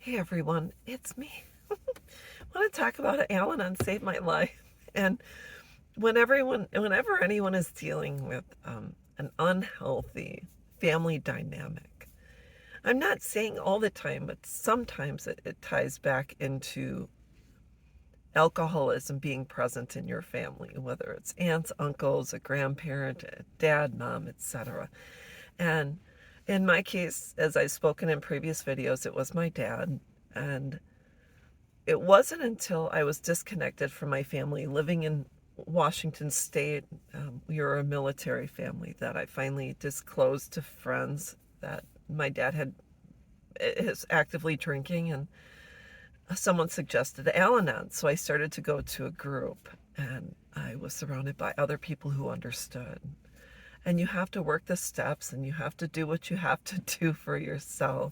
Hey everyone, it's me. I want to talk about Al-Anon saved my life. And whenever anyone is dealing with an unhealthy family dynamic, I'm not saying all the time, but sometimes it ties back into alcoholism being present in your family, whether it's aunts, uncles, a grandparent, a dad, mom, etc. And in my case, as I've spoken in previous videos, it was my dad. And it wasn't until I was disconnected from my family living in Washington State, we were a military family, that I finally disclosed to friends that my dad is actively drinking, and someone suggested Al-Anon. So I started to go to a group, and I was surrounded by other people who understood. And you have to work the steps, and you have to do what you have to do for yourself.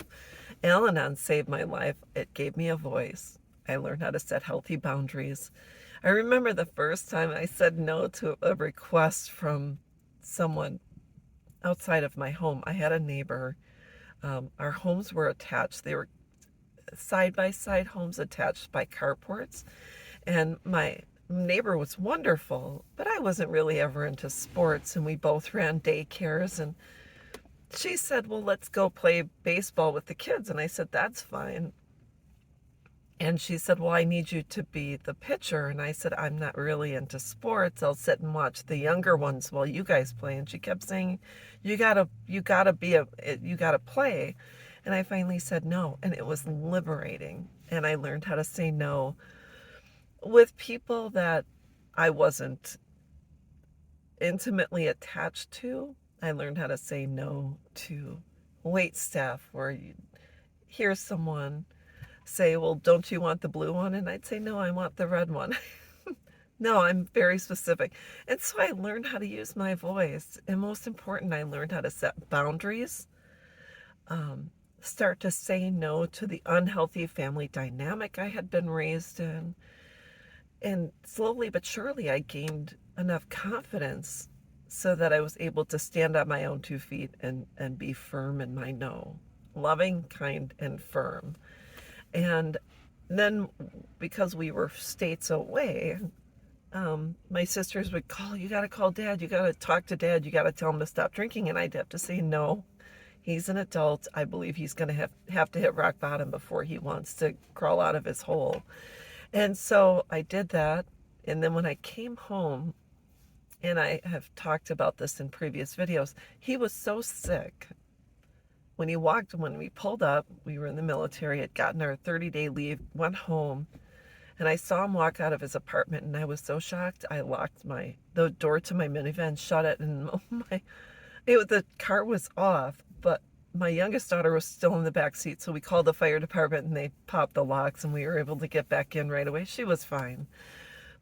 Al-Anon saved my life. It gave me a voice. I learned how to set healthy boundaries. I remember the first time I said no to a request from someone outside of my home. I had a neighbor. Our homes were attached. They were side-by-side homes attached by carports. And my neighbor was wonderful, but I wasn't really ever into sports. And we both ran daycares. And she said, well, let's go play baseball with the kids. And I said, that's fine. And she said, well, I need you to be the pitcher. And I said, I'm not really into sports. I'll sit and watch the younger ones while you guys play. And she kept saying, you gotta play. And I finally said no. And it was liberating. And I learned how to say no with people that I wasn't intimately attached to. I learned how to say no to wait staff, where you hear someone say, well, don't you want the blue one? And I'd say, no, I want the red one. No, I'm very specific. And so I learned how to use my voice. And most important, I learned how to set boundaries, start to say no to the unhealthy family dynamic I had been raised in. And slowly but surely, I gained enough confidence so that I was able to stand on my own 2 feet and be firm in my no. Loving, kind, and firm. And then, because we were states away, my sisters would call, you got to call Dad, you got to talk to Dad, you got to tell him to stop drinking. And I'd have to say, no, he's an adult. I believe he's going to have to hit rock bottom before he wants to crawl out of his hole. And so I did that. And then when I came home, and I have talked about this in previous videos, he was so sick. When we pulled up, we were in the military, had gotten our 30-day leave, went home, and I saw him walk out of his apartment, and I was so shocked. I locked the door to my minivan, shut it, and the car was off, but my youngest daughter was still in the back seat, so we called the fire department, and they popped the locks, and we were able to get back in right away. She was fine.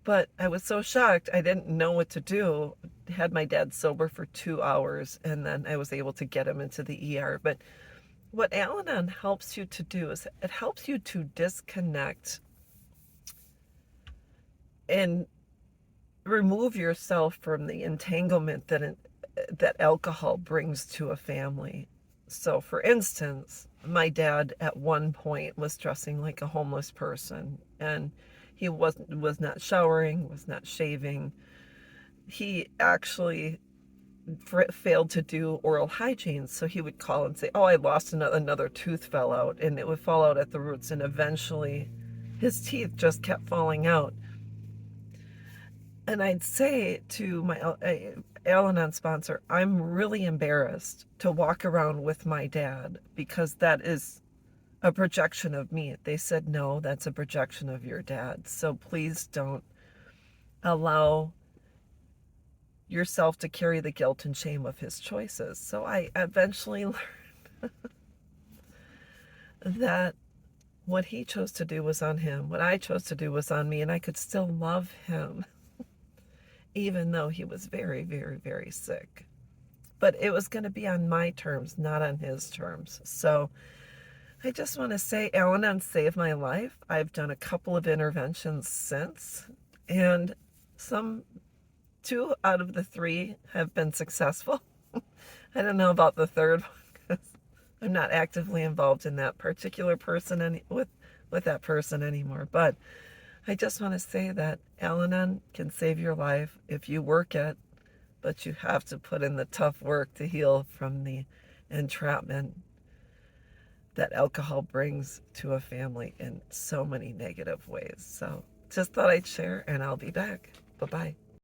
But I was so shocked, I didn't know what to do. Had my dad sober for 2 hours, and then I was able to get him into the ER. But what Al-Anon helps you to do is it helps you to disconnect and remove yourself from the entanglement that alcohol brings to a family. So, for instance, my dad at one point was dressing like a homeless person, and he was not showering, was not shaving. He actually failed to do oral hygiene, so he would call and say, oh, I lost another tooth fell out, and it would fall out at the roots, and eventually his teeth just kept falling out. And I'd say to my Al-Anon sponsor, I'm really embarrassed to walk around with my dad, because that is a projection of me. They said, no, that's a projection of your dad. So please don't allow yourself to carry the guilt and shame of his choices. So I eventually learned that what he chose to do was on him. What I chose to do was on me, and I could still love him, even though he was very, very, very sick. But it was going to be on my terms, not on his terms. So I just want to say, Al-Anon saved my life. I've done a couple of interventions since, and 2 out of the 3 have been successful. I don't know about the third one, because I'm not actively involved in that particular person with that person anymore. But I just want to say that Al-Anon can save your life if you work it, but you have to put in the tough work to heal from the entrapment that alcohol brings to a family in so many negative ways. So just thought I'd share, and I'll be back. Bye-bye.